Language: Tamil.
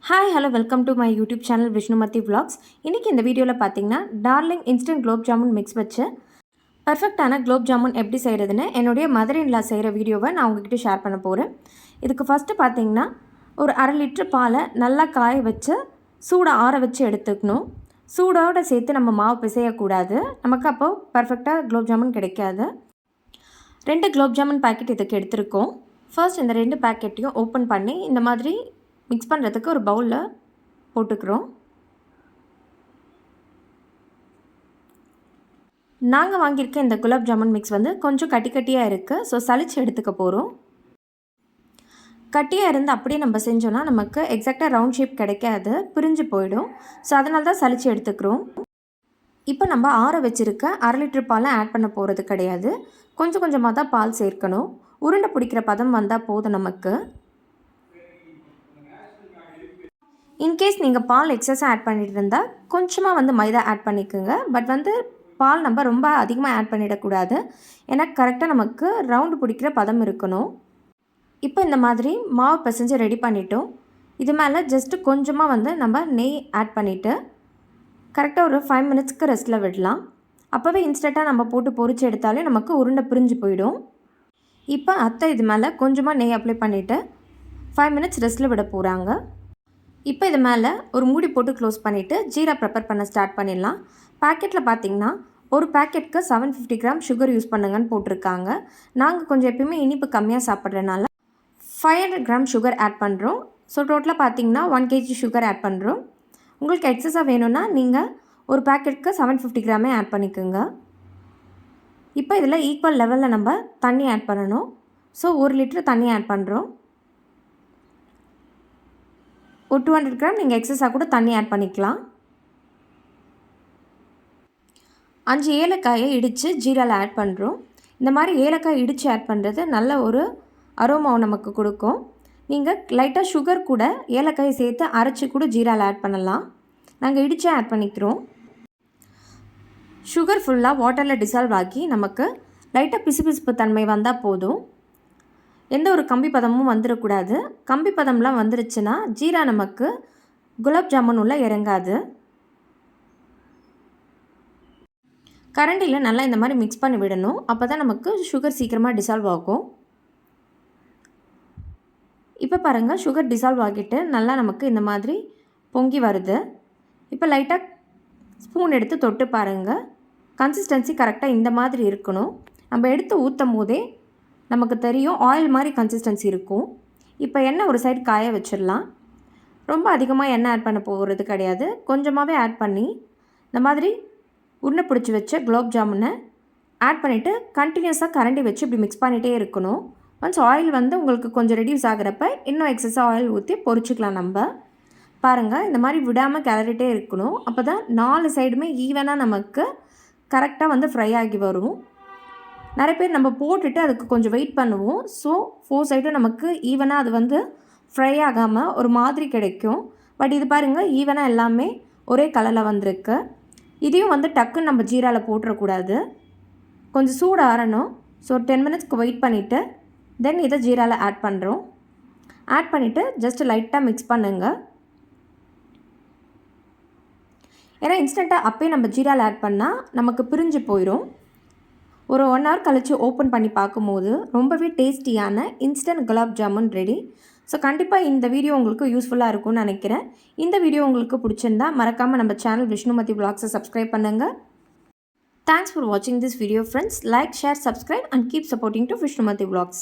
Hi hello welcome to my YouTube channel Vishnumathi vlogs. இன்றைக்கி இந்த வீடியோவில் பார்த்தீங்கன்னா darling instant gulab jamun mix வச்சு பர்ஃபெக்டான குலோப் ஜாமுன் எப்படி செய்கிறதுன்னு என்னுடைய மதர் இன் லா செய்கிற வீடியோவை நான் உங்ககிட்ட ஷேர் பண்ண போகிறேன். இதுக்கு ஃபஸ்ட்டு பார்த்தீங்கன்னா ஒரு 1/2 லிட்டர் பாலை நல்லா காய வச்சு சூடை ஆற வச்சு எடுத்துக்கணும். சூடோடு சேர்த்து நம்ம மாவு பிசையக்கூடாது, நமக்கு அப்போது பர்ஃபெக்டாக குலோப் ஜாமுன் கிடைக்காது. 2 குலோப் ஜாமுன் பேக்கெட் இதுக்கு எடுத்திருக்கோம். ஃபர்ஸ்ட் இந்த 2 பேக்கெட்டையும் ஓப்பன் பண்ணி இந்த மாதிரி மிக்ஸ் பண்ணுறதுக்கு ஒரு பவுலில் போட்டுக்கிறோம். நாங்கள் வாங்கியிருக்க இந்த குலாப் ஜாமுன் மிக்ஸ் வந்து கொஞ்சம் கட்டியாக இருக்குது. ஸோ சளிச்சு எடுத்துக்க போகிறோம். கட்டியாக இருந்து அப்படியே நம்ம செஞ்சோன்னா நமக்கு எக்ஸாக்டாக ரவுண்ட் ஷேப் கிடைக்காது, பிரிஞ்சு போயிடும். ஸோ அதனால தான் சளிச்சு எடுத்துக்கிறோம். இப்போ நம்ம ஆற வச்சுருக்க 1/2 லிட்டர் பாலை ஆட் பண்ண போகிறது கிடையாது. கொஞ்சம் கொஞ்சமாக தான் பால் சேர்க்கணும். உருண்டை பிடிக்கிற பதம் வந்தால் போதும் நமக்கு. இன்கேஸ் நீங்கள் பால் எக்ஸஸாக ஆட் பண்ணிட்டு இருந்தால் கொஞ்சமாக வந்து மைதா ஆட் பண்ணிக்கோங்க. பட் வந்து பால் நம்ம ரொம்ப அதிகமாக ஆட் பண்ணிடக்கூடாது, ஏன்னா கரெக்டாக நமக்கு ரவுண்டு பிடிக்கிற பதம் இருக்கணும். இப்போ இந்த மாதிரி மாவு பிசைஞ்சு ரெடி பண்ணிட்டோம். இது மேலே ஜஸ்ட்டு கொஞ்சமாக வந்து நம்ம நெய் ஆட் பண்ணிவிட்டு கரெக்டாக ஒரு 5 மினிட்ஸ்க்கு ரெஸ்ட்டில் விடலாம். அப்போவே இன்ஸ்டண்ட்டாக நம்ம போட்டு பொரிச்சு எடுத்தாலே நமக்கு உருண்டை பிரிஞ்சு போயிடும். இப்போ அத்தை இது மேலே கொஞ்சமாக நெய் அப்ளை பண்ணிவிட்டு 5 மினிட்ஸ் ரெஸ்ட்டில் விட போகிறாங்க. இப்போ இது மேலே ஒரு மூடி போட்டு க்ளோஸ் பண்ணிவிட்டு ஜீரா ப்ரிப்பேர் பண்ண ஸ்டார்ட் பண்ணிடலாம். பேக்கெட்டில் பார்த்திங்கன்னா ஒரு பேக்கெட்டுக்கு 750 கிராம் சுகர் யூஸ் பண்ணுங்கன்னு போட்டிருக்காங்க. நாங்கள் கொஞ்சம் எப்பயுமே இனிப்பு கம்மியாக சாப்பிட்றதுனால 500 கிராம் சுகர் ஆட் பண்ணுறோம். ஸோ டோட்டலாக பார்த்திங்கன்னா 1 kg சுகர் ஆட் பண்ணுறோம். உங்களுக்கு எக்ஸஸாக வேணும்னா நீங்கள் ஒரு பேக்கெட்டுக்கு 750 கிராமே ஆட் பண்ணிக்கோங்க. இப்போ இதில் ஈக்குவல் லெவலில் நம்ம தண்ணி ஆட் பண்ணணும். ஸோ 1 லிட்டர் தண்ணி ஆட் பண்ணுறோம். ஒரு 200 கிராம் நீங்கள் எக்ஸஸாக கூட தண்ணி ஆட் பண்ணிக்கலாம். 5 ஏலக்காயை இடித்து ஜீராவில் ஆட் பண்ணுறோம். இந்த மாதிரி ஏலக்காய் இடித்து ஆட் பண்ணுறது நல்ல ஒரு அரோமாவை நமக்கு கொடுக்கும். நீங்கள் லைட்டாக சுகர் கூட ஏலக்காயை சேர்த்து அரைச்சி கூட ஜீராவில் ஆட் பண்ணலாம். நாங்கள் இடித்து ஆட் பண்ணிக்கிறோம். சுகர் ஃபுல்லாக வாட்டரில் டிசால்வ் ஆகி நமக்கு லைட்டாக பிசுபிசுப்பு தன்மை வந்தால் போதும். எந்த ஒரு கம்பி பதமும் வந்துடக்கூடாது. கம்பி பதம்லாம் வந்துருச்சுன்னா ஜீரா நமக்கு குலாப் ஜாமுன் உள்ள இறங்காது. கரண்டியில் நல்லா இந்த மாதிரி மிக்ஸ் பண்ணி விடணும். அப்போ தான் நமக்கு சுகர் சீக்கிரமாக டிசால்வ் ஆகும். இப்போ பாருங்கள், சுகர் டிசால்வ் ஆகிட்டு நல்லா நமக்கு இந்த மாதிரி பொங்கி வருது. இப்போ லைட்டாக ஸ்பூன் எடுத்து தொட்டு பாருங்கள். கன்சிஸ்டன்சி கரெக்டாக இந்த மாதிரி இருக்கணும். நம்ம எடுத்து ஊற்றும் போதே நமக்கு தெரியும் ஆயில் மாதிரி கன்சிஸ்டன்சி இருக்கும். இப்போ எண்ணெய் ஒரு சைடு காய வச்சிடலாம். ரொம்ப அதிகமாக எண்ணெய் ஆட் பண்ண போகிறது கிடையாது, கொஞ்சமாகவே ஆட் பண்ணி இந்த மாதிரி உருண்டை பிடிச்சி வச்ச குலோப் ஜாமுனை ஆட் பண்ணிவிட்டு கண்டினியூஸாக கரண்டி வச்சு இப்படி மிக்ஸ் பண்ணிகிட்டே இருக்கணும். ஒன்ஸ் ஆயில் வந்து உங்களுக்கு கொஞ்சம் ரெடியூஸ் ஆகிறப்ப இன்னும் எக்ஸஸாக ஆயில் ஊற்றி பொரிச்சிக்கலாம். நம்ம பாருங்கள், இந்த மாதிரி விடாமல் கிளறிட்டே இருக்கணும். அப்போ தான் 4 சைடுமே ஈவனாக நமக்கு கரெக்டாக வந்து ஃப்ரை ஆகி வரும். நிறைய பேர் நம்ம போட்டுட்டு அதுக்கு கொஞ்சம் வெயிட் பண்ணுவோம். ஸோ 4 சைடும் நமக்கு ஈவனாக அது வந்து ஃப்ரை ஆகாமல் ஒரு மாதிரி கிடைக்கும். பட் இது பாருங்கள், ஈவனாக எல்லாமே ஒரே கலரில் வந்திருக்கு. இதையும் வந்து டக்குன்னு நம்ம ஜீராவில் போட்டுறக்கூடாது, கொஞ்சம் சூடு ஆறணும். ஸோ 10 மினிட்ஸ்க்கு வெயிட் பண்ணிவிட்டு தென் இதை ஜீராவில் ஆட் பண்ணுறோம். ஆட் பண்ணிவிட்டு ஜஸ்ட் லைட்டாக மிக்ஸ் பண்ணுங்கள். ஏன்னா இன்ஸ்டண்ட்டாக அப்போயே நம்ம ஜீராவில் ஆட் பண்ணால் நமக்கு பிரிஞ்சு போயிடும். ஒரு 1 hour கழித்து ஓப்பன் பண்ணி பார்க்கும்போது ரொம்பவே டேஸ்டியான instant gulab jamun ready. So கண்டிப்பாக இந்த வீடியோ உங்களுக்கு யூஸ்ஃபுல்லாக இருக்கும்னு நினைக்கிறேன். இந்த வீடியோ உங்களுக்கு பிடிச்சிருந்தா மறக்காமல் நம்ம சேனல் விஷ்ணுமதி vlogsஸை சப்ஸ்கிரைப் பண்ணுங்கள். தேங்க்ஸ் ஃபார் வாட்சிங் this video friends. Like, share, subscribe and keep supporting to Vishnumathi vlogs.